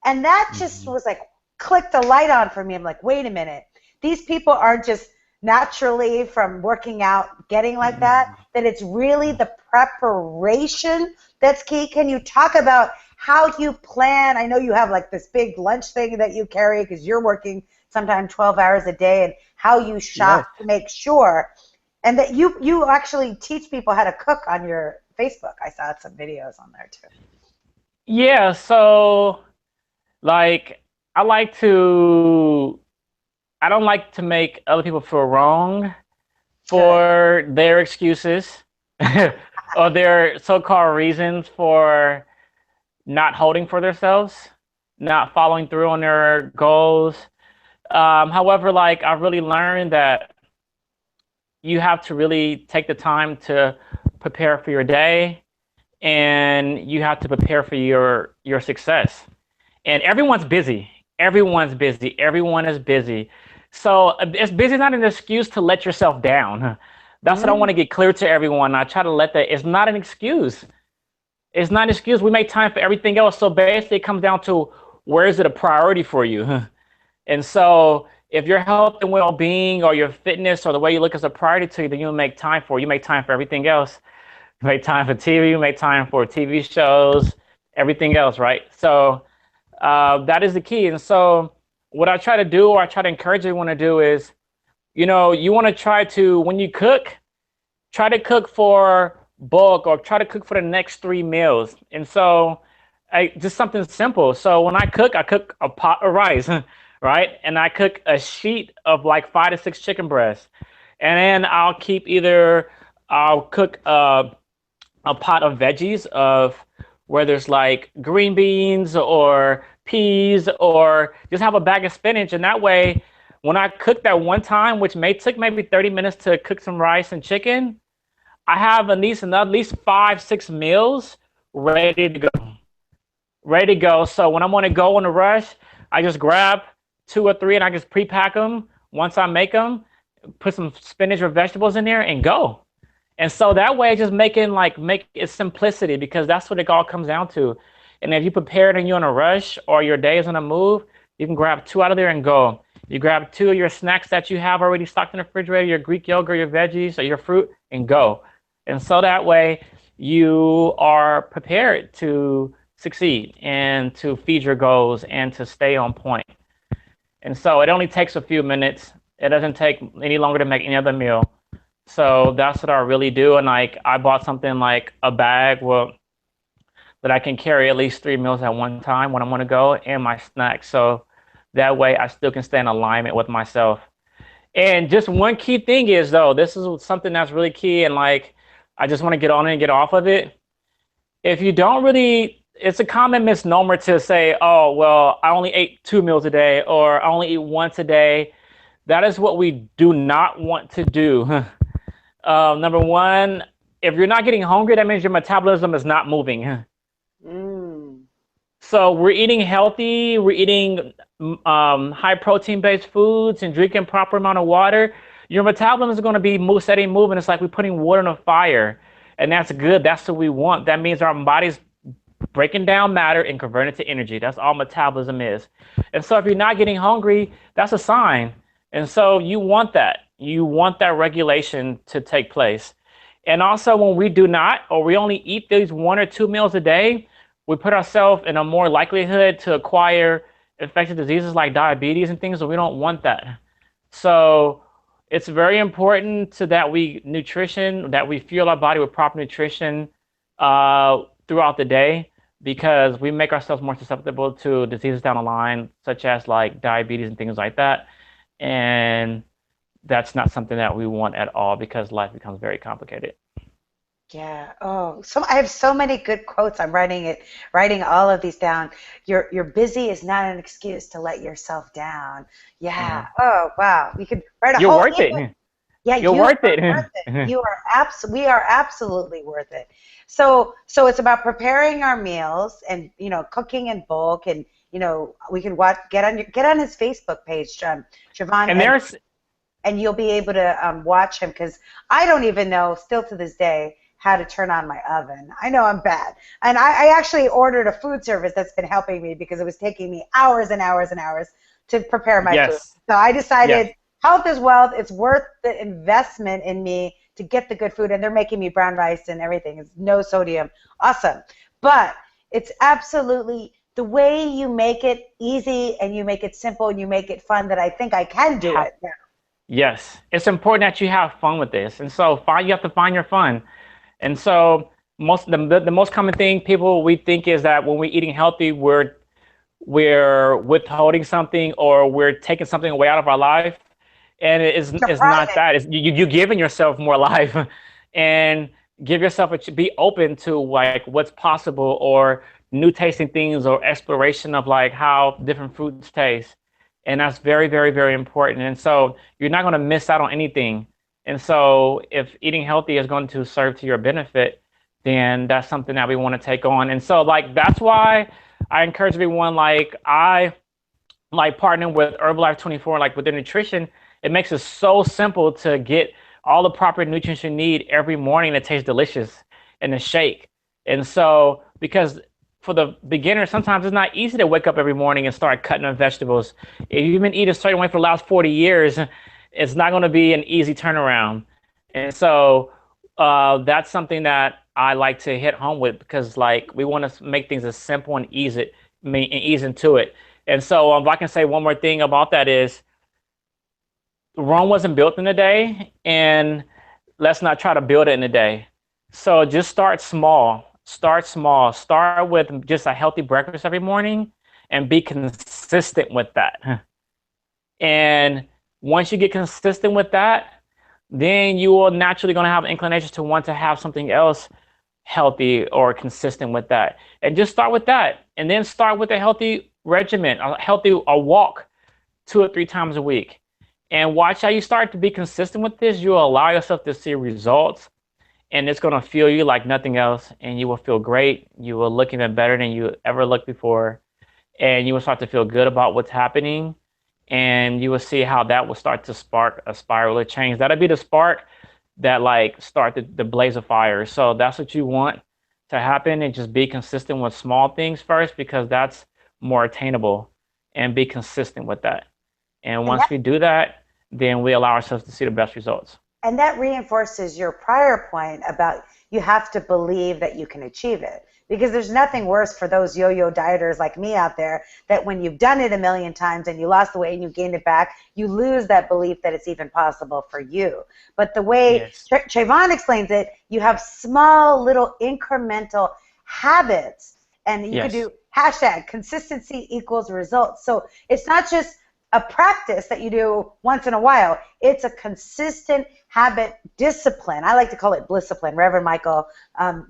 and that just Mhm. was like clicked a light on for me. I'm like, wait a minute, these people aren't just naturally from working out getting like that it's really the preparation that's key. Can you talk about how you plan? I know you have like this big lunch thing that you carry because you're working sometimes 12 hours a day, and how you shop Yes. to make sure, and that you actually teach people how to cook on your Facebook. I saw some videos on there too. Yeah. So, like, I like to, I don't like to make other people feel wrong Good. for their excuses or their so-called reasons for not holding for themselves, not following through on their goals. However, like, I've really learned that you have to really take the time to prepare for your day, and you have to prepare for your success. And everyone's busy. Everyone's busy. Everyone is busy. So it's busy is not an excuse to let yourself down. That's what I want Mm, to get clear to everyone. I try to let that. It's not an excuse. It's not an excuse. We make time for everything else. So basically, it comes down to, where is it a priority for you? And so if your health and well-being or your fitness or the way you look is a priority to you, then you'll make time for it. You make time for everything else. You make time for TV. You make time for TV shows, everything else, right? So that is the key. And so what I try to do, or I try to encourage everyone to do, is, you want to try to, when you cook, try to cook for bulk, or try to cook for the next 3 meals. And so just something simple. So when I cook a pot of rice, right? And I cook a sheet of like 5 to 6 chicken breasts, and then I'll cook a pot of veggies of whether it's like green beans or peas or just have a bag of spinach. And that way, when I cook that one time, which may took maybe 30 minutes to cook some rice and chicken, I have at least 5, 6 meals ready to go. Ready to go. So when I'm on a go on a rush, I just grab 2 or 3 and I just pre-pack them once I make them, put some spinach or vegetables in there and go. And so that way, just make it simplicity because that's what it all comes down to. And if you prepare it and you're in a rush or your day is on a move, you can grab 2 out of there and go. You grab 2 of your snacks that you have already stocked in the refrigerator, your Greek yogurt, your veggies, or your fruit, and go. And so that way, you are prepared to succeed and to feed your goals and to stay on point. And so it only takes a few minutes. It doesn't take any longer to make any other meal. So that's what I really do. And like I bought something like a bag, well, that I can carry at least 3 meals at one time when I'm gonna go and my snacks. So that way I still can stay in alignment with myself. And just one key thing is though, this is something that's really key and like I just want to get on it and get off of it. If you don't really, it's a common misnomer to say, oh, well, I only ate 2 meals a day or I only eat once a day. That is what we do not want to do. Number one, if you're not getting hungry, that means your metabolism is not moving. Mm. So we're eating healthy, we're eating high protein based foods and drinking proper amount of water. Your metabolism is going to be steady moving. It's like we're putting wood on a fire, and that's good. That's what we want. That means our body's breaking down matter and converting it to energy. That's all metabolism is. And so if you're not getting hungry, that's a sign. And so you want that. You want that regulation to take place. And also when we do not, or we only eat these 1 or 2 meals a day, we put ourselves in a more likelihood to acquire infectious diseases like diabetes and things, and we don't want that. So it's very important that we fuel our body with proper nutrition throughout the day because we make ourselves more susceptible to diseases down the line, such as like diabetes and things like that. And that's not something that we want at all because life becomes very complicated. Yeah. Oh, so I have so many good quotes. I'm writing all of these down. You're busy is not an excuse to let yourself down. Yeah. Mhm. Oh, wow. We could write a You're whole worth email. it. Yeah, You're you worth are it. worth it. We are absolutely worth it. So it's about preparing our meals and cooking in bulk and we can get on his Facebook page, Travonne And Edwards, there's and you'll be able to watch him because I don't even know still to this day how to turn on my oven. I know I'm bad. And I actually ordered a food service that's been helping me because it was taking me hours and hours and hours to prepare my food. yes, So I yes. decided health is wealth. It's worth the investment in me to get the good food. And they're making me brown rice and everything. It's no sodium. Awesome. But it's absolutely the way you make it easy and you make it simple and you make it fun that I think I can do Have it now. Yes, it's important that you have fun with this, and so you have to find your fun. And so the most common thing people we think is that when we're eating healthy, we're withholding something or we're taking something away out of our life, and it's not Depriving. that. It's you giving yourself more life, and give yourself be open to like what's possible or new tasting things or exploration of like how different foods taste, and that's very very very important. And so you're not going to miss out on anything. And so if eating healthy is going to serve to your benefit, then that's something that we want to take on. And so like that's why I encourage everyone like I like partnering with Herbalife 24, like with their nutrition, it makes it so simple to get all the proper nutrients you need every morning that tastes delicious in a shake. And so, because for the beginner, sometimes it's not easy to wake up every morning and start cutting up vegetables. If you've been eating a certain way for the last 40 years, it's not going to be an easy turnaround. And so, that's something that I like to hit home with because, like, we want to make things as simple and ease into it. And so, if I can say one more thing about that is Rome wasn't built in a day, and let's not try to build it in a day. So just start small. Start small. Start with just a healthy breakfast every morning and be consistent with that. And once you get consistent with that, then you will naturally going to have inclination to want to have something else healthy or consistent with that. And just start with that. And then start with a healthy regimen, a walk 2 or 3 times a week. And watch how you start to be consistent with this. You'll allow yourself to see results, and it's going to feel you like nothing else. And you will feel great. You will look even better than you ever looked before. And you will start to feel good about what's happening. And you will see how that will start to spark a spiral of change. That'll be the spark that like start the blaze of fire. So that's what you want to happen, and just be consistent with small things first, because that's more attainable, and be consistent with that. And once we do that, then we allow ourselves to see the best results. And that reinforces your prior point about you have to believe that you can achieve it. Because there's nothing worse for those yo-yo dieters like me out there, that when you've done it a million times and you lost the weight and you gained it back, you lose that belief that it's even possible for you. But the way Travonne explains it, you have small little incremental habits, and you could do hashtag consistency equals results. So it's not just a practice that you do once in a while. It's a consistent habit discipline. I like to call it blisscipline. Reverend Michael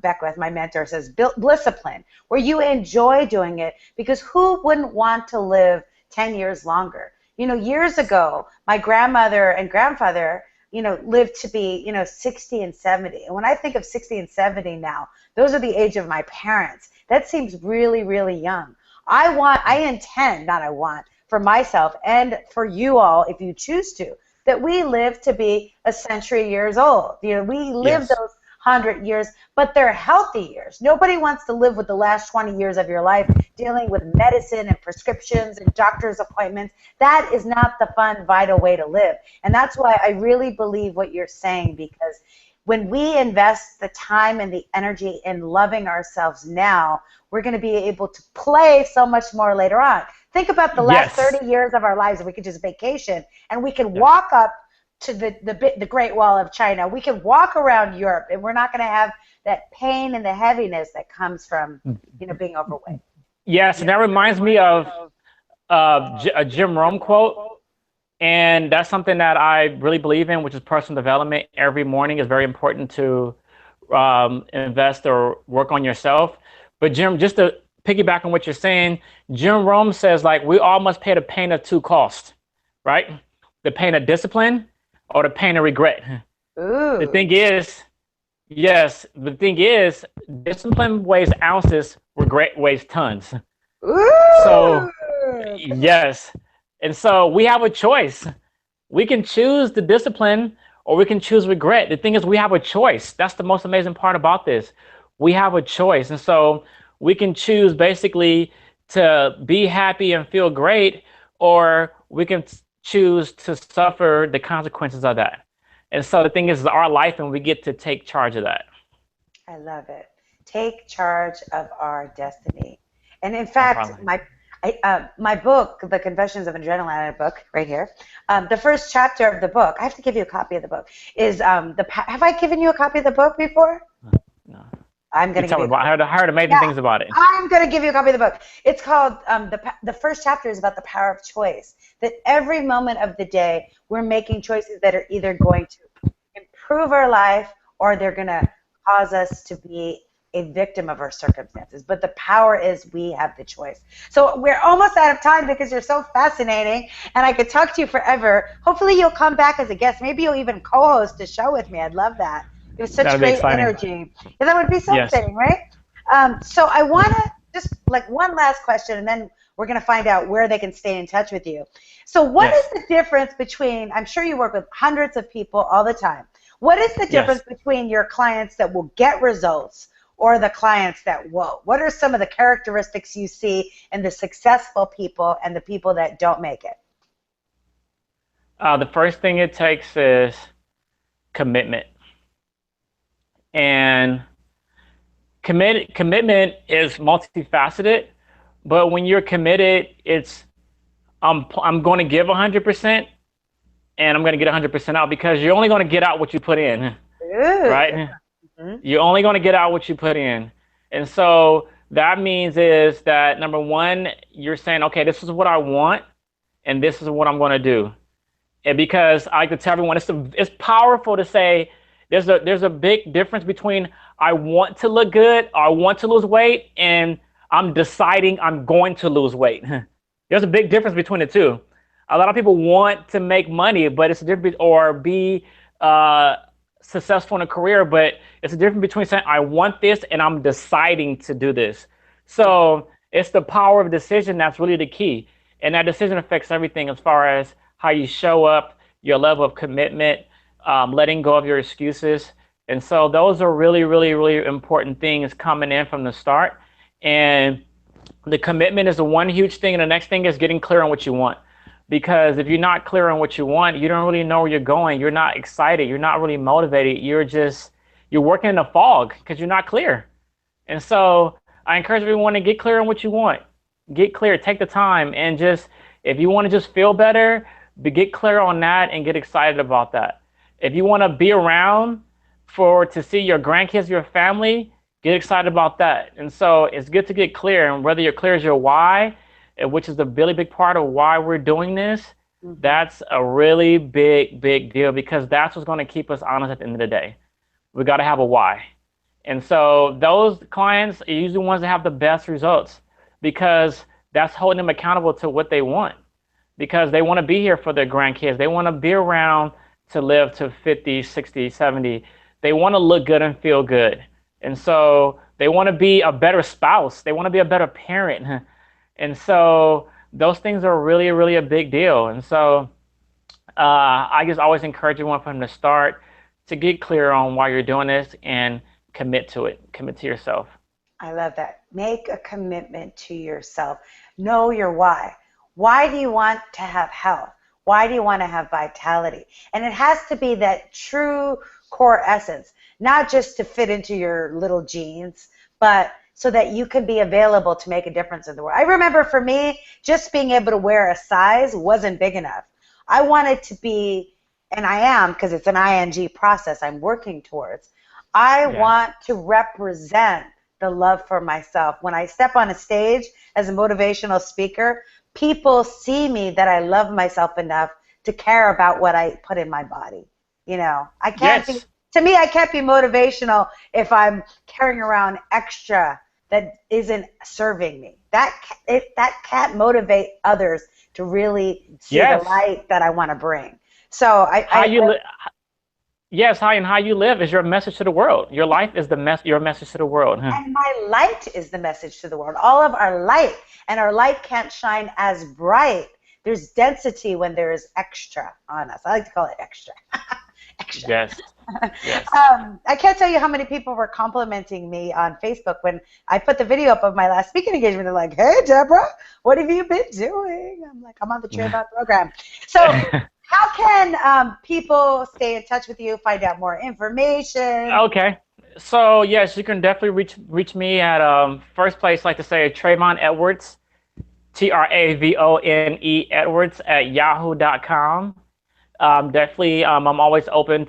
Beckwith, my mentor, says blisscipline, where you enjoy doing it, because who wouldn't want to live 10 years longer? You know, years ago, my grandmother and grandfather, you know, lived to be, you know, 60 and 70. And when I think of 60 and 70 now, those are the age of my parents. That seems really, really young. I intend, not I want, for myself and for you all, if you choose to, that we live to be a century years old. You know, we live those 100 years, but they're healthy years. Nobody wants to live with the last 20 years of your life dealing with medicine and prescriptions and doctor's appointments. That is not the fun, vital way to live. And that's why I really believe what you're saying, because when we invest the time and the energy in loving ourselves now, we're going to be able to play so much more later on. Think about the last 30 years of our lives, and we could just vacation, and we can walk up to the Great Wall of China. We can walk around Europe, and we're not going to have that pain and the heaviness that comes from, you know, being overweight. Yes, and that reminds me of a Jim Rohn quote, and that's something that I really believe in, which is personal development. Every morning is very important to invest or work on yourself. But Jim, just to piggyback on what you're saying, Jim Rohn says, like, we all must pay the pain of two costs, right? The pain of discipline or the pain of regret. Ooh. The thing is, discipline weighs ounces, regret weighs tons. Ooh. So, yes. And so we have a choice. We can choose the discipline or we can choose regret. The thing is, we have a choice. That's the most amazing part about this. We have a choice. And so we can choose basically to be happy and feel great, or we can choose to suffer the consequences of that. And so the thing is, it's our life, and we get to take charge of that. I love it. Take charge of our destiny. And in fact, my book, The Confessions of an Adrenaline Addict book, right here, the first chapter of the book, I have to give you a copy of the book, is have I given you a copy of the book before? No. I'm going to give you. I heard amazing things about it. I'm going to give you a copy of the book. It's called, the first chapter is about the power of choice. That every moment of the day, we're making choices that are either going to improve our life or they're going to cause us to be a victim of our circumstances. But the power is we have the choice. So we're almost out of time because you're so fascinating, and I could talk to you forever. Hopefully you'll come back as a guest. Maybe you'll even co-host the show with me. I'd love that. It was such great energy. Yeah, that would be so exciting, right? So I want to just, like, one last question, and then we're going to find out where they can stay in touch with you. So what is the difference between, I'm sure you work with hundreds of people all the time. What is the difference between your clients that will get results or the clients that won't? What are some of the characteristics you see in the successful people and the people that don't make it? The first thing it takes is commitment. And commitment is multifaceted, but when you're committed, it's I'm going to give 100%, and I'm going to get 100% out, because you're only going to get out what you put in, right? You're only going to get out what you put in. And so that means is that, number one, you're saying, okay, this is what I want, and this is what I'm going to do. And because I like to tell everyone, it's powerful to say there's a big difference between I want to look good or I want to lose weight and I'm deciding I'm going to lose weight. There's a big difference between the two. A lot of people want to make money, but it's a difference, or be uh, successful in a career, but it's a difference between saying I want this and I'm deciding to do this. So it's the power of decision that's really the key, and that decision affects everything as far as how you show up, your level of commitment, letting go of your excuses. And so those are really, really, really important things coming in from the start. And the commitment is the one huge thing. And the next thing is getting clear on what you want. Because if you're not clear on what you want, you don't really know where you're going. You're not excited. You're not really motivated. You're working in a fog because you're not clear. And so I encourage everyone to get clear on what you want. Get clear, take the time, and just, if you want to just feel better, get clear on that and get excited about that. If you want to be around to see your grandkids, your family, get excited about that. And so it's good to get clear, and whether you're clear as your why, which is the really big part of why we're doing this, that's a really big, big deal, because that's what's going to keep us honest at the end of the day. We got to have a why. And so those clients are usually the ones that have the best results, because that's holding them accountable to what they want, because they want to be here for their grandkids. They want to be around to live to 50, 60, 70. They want to look good and feel good. And so they want to be a better spouse. They want to be a better parent. And so those things are really, really a big deal. And so I just always encourage everyone from the start to get clear on why you're doing this and commit to it. Commit to yourself. I love that. Make a commitment to yourself. Know your why. Why do you want to have health? Why do you want to have vitality? And it has to be that true core essence, not just to fit into your little jeans, but so that you can be available to make a difference in the world. I remember for me, just being able to wear a size wasn't big enough. I wanted to be, and I am, because it's an ing process I'm working towards. I want to represent the love for myself. When I step on a stage as a motivational speaker, people see me that I love myself enough to care about what I put in my body. You know, I can't be, to me, I can't be motivational if I'm carrying around extra that isn't serving me. That can't motivate others to really see the light that I want to bring. So how you live is your message to the world. Your life is your message to the world. And my light is the message to the world. All of our light, and our light can't shine as bright. There's density when there is extra on us. I like to call it extra. Extra. Yes. Yes. I can't tell you how many people were complimenting me on Facebook when I put the video up of my last speaking engagement. They're like, "Hey, Deborah, what have you been doing?" I'm like, "I'm on the Travonne program." So how can people stay in touch with you, find out more information? Okay. So yes, you can definitely reach me at first place, like to say, Travonne Edwards, Travone Edwards at yahoo.com. Definitely, I'm always open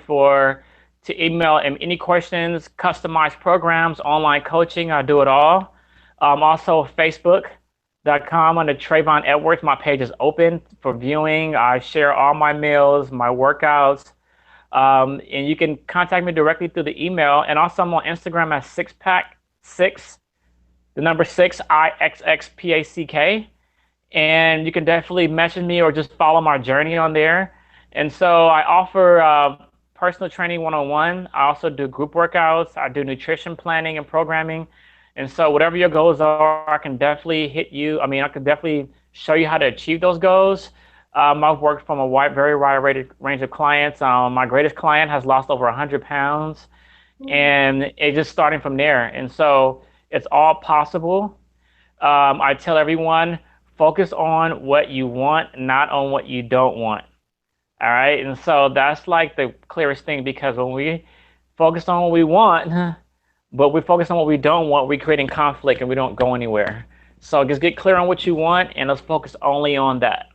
to email and any questions, customized programs, online coaching. I do it all. Also, Facebook.com under Travonne Edwards. My page is open for viewing. I share all my meals, my workouts, and you can contact me directly through the email. And also, I'm on Instagram at sixpack6, the number 6 IXXPACK. And you can definitely message me or just follow my journey on there. And so I offer personal training one-on-one. I also do group workouts. I do nutrition planning and programming. And so whatever your goals are, I can definitely I can definitely show you how to achieve those goals. I've worked from a very wide range of clients. My greatest client has lost over 100 pounds. And it's just starting from there. And so it's all possible. I tell everyone, focus on what you want, not on what you don't want. All right. And so that's like the clearest thing, because when we focus on what we want, but we focus on what we don't want, we're creating conflict and we don't go anywhere. So just get clear on what you want and let's focus only on that.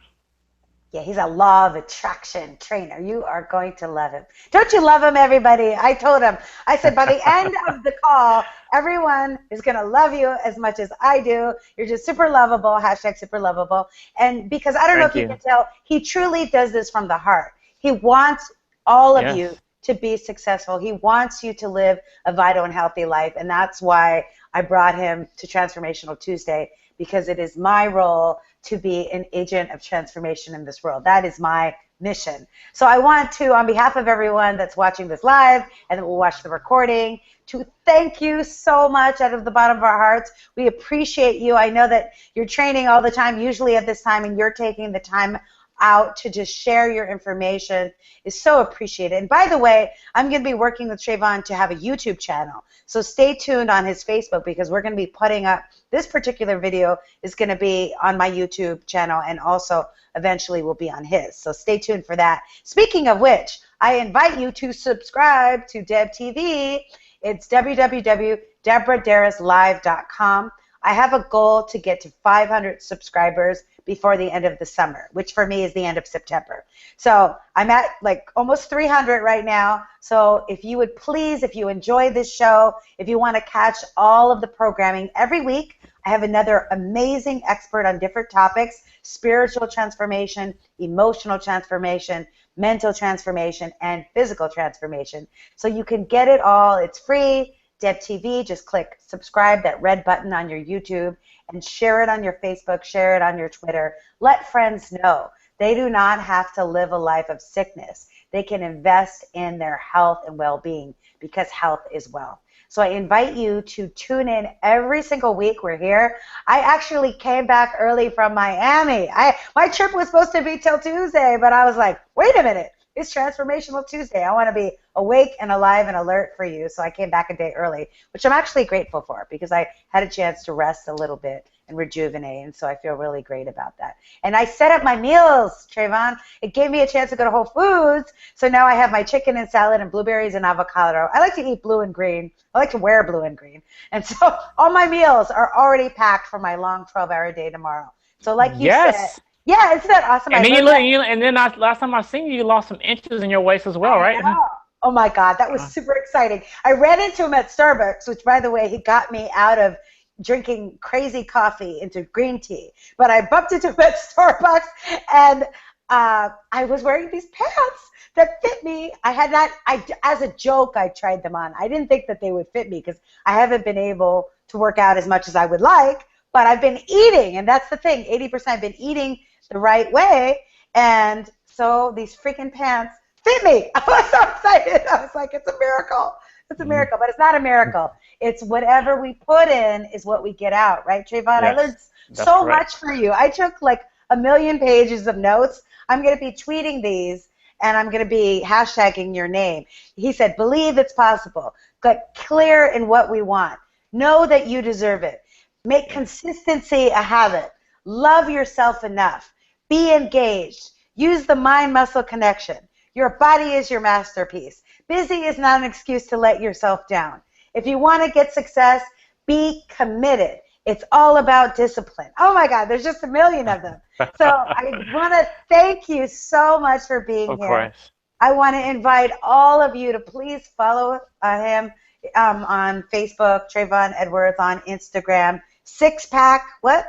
Yeah, he's a law of attraction trainer. You are going to love him. Don't you love him, everybody? I told him, I said, by the end of the call, everyone is going to love you as much as I do. You're just super lovable, hashtag super lovable. And because I don't know if Thank you you. can tell, he truly does this from the heart. He wants all of you Yes. to be successful. He wants you to live a vital and healthy life. And that's why I brought him to Transformational Tuesday, because it is my role to be an agent of transformation in this world. That is my mission. So I want to, on behalf of everyone that's watching this live and that will watch the recording, to thank you so much out of the bottom of our hearts. We appreciate you. I know that you're training all the time, usually at this time, and you're taking the time out to just share your information is so appreciated. And by the way, I'm going to be working with Travonne to have a YouTube channel. So stay tuned on his Facebook, because we're going to be putting up, this particular video is going to be on my YouTube channel and also eventually will be on his. So stay tuned for that. Speaking of which, I invite you to subscribe to Deb TV. It's www.deborahderaslive.com. I have a goal to get to 500 subscribers before the end of the summer, which for me is the end of September. So I'm at like almost 300 right now. So if you would please, if you enjoy this show, if you want to catch all of the programming every week, I have another amazing expert on different topics: spiritual transformation, emotional transformation, mental transformation, and physical transformation. So you can get it all. It's free. Deb TV, just click subscribe, that red button on your YouTube, and share it on your Facebook, share it on your Twitter. Let friends know. They do not have to live a life of sickness. They can invest in their health and well-being, because health is wealth. So I invite you to tune in every single week. We're here. I actually came back early from Miami. My trip was supposed to be till Tuesday, but I was like, wait a minute. It's Transformational Tuesday. I want to be awake and alive and alert for you. So I came back a day early, which I'm actually grateful for, because I had a chance to rest a little bit and rejuvenate. And so I feel really great about that. And I set up my meals, Travonne. It gave me a chance to go to Whole Foods. So now I have my chicken and salad and blueberries and avocado. I like to eat blue and green. I like to wear blue and green. And so all my meals are already packed for my long 12-hour day tomorrow. So like you said, Yes. yeah, isn't that awesome? And I then learned that. last time I seen you, you lost some inches in your waist as well, I right? know. Oh my God, that was super exciting. I ran into him at Starbucks, which, by the way, he got me out of drinking crazy coffee into green tea. But I bumped into him at Starbucks, and I was wearing these pants that fit me. As a joke, I tried them on. I didn't think that they would fit me, because I haven't been able to work out as much as I would like, but I've been eating, and that's the thing. 80% I've been eating the right way, and so these freaking pants fit me. I was so excited. I was like, it's a miracle. It's a miracle, but it's not a miracle. It's whatever we put in is what we get out, right, Travonne? I learned Yes, that's so correct. much for you. I took like 1,000,000 pages of notes. I'm going to be tweeting these, and I'm going to be hashtagging your name. He said, believe it's possible. Get clear in what we want. Know that you deserve it. Make consistency a habit. Love yourself enough. Be engaged. Use the mind-muscle connection. Your body is your masterpiece. Busy is not an excuse to let yourself down. If you want to get success, be committed. It's all about discipline. Oh my God, there's just 1,000,000 of them. So I want to thank you so much for being Of here. course. I want to invite all of you to please follow him on Facebook, Travonne Edwards, on Instagram. Six Pack, what?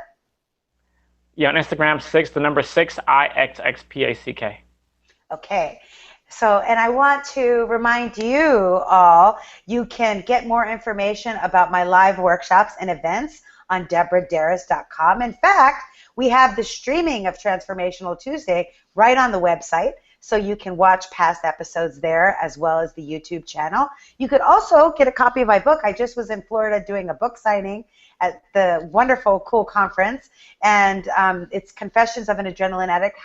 Yeah, on Instagram, the number 6, IXXPACK. Okay. So, and I want to remind you all, you can get more information about my live workshops and events on deborahderas.com. In fact, we have the streaming of Transformational Tuesday right on the website, so you can watch past episodes there as well as the YouTube channel. You could also get a copy of my book. I just was in Florida doing a book signing at the wonderful, cool conference, and it's Confessions of an Adrenaline Addict,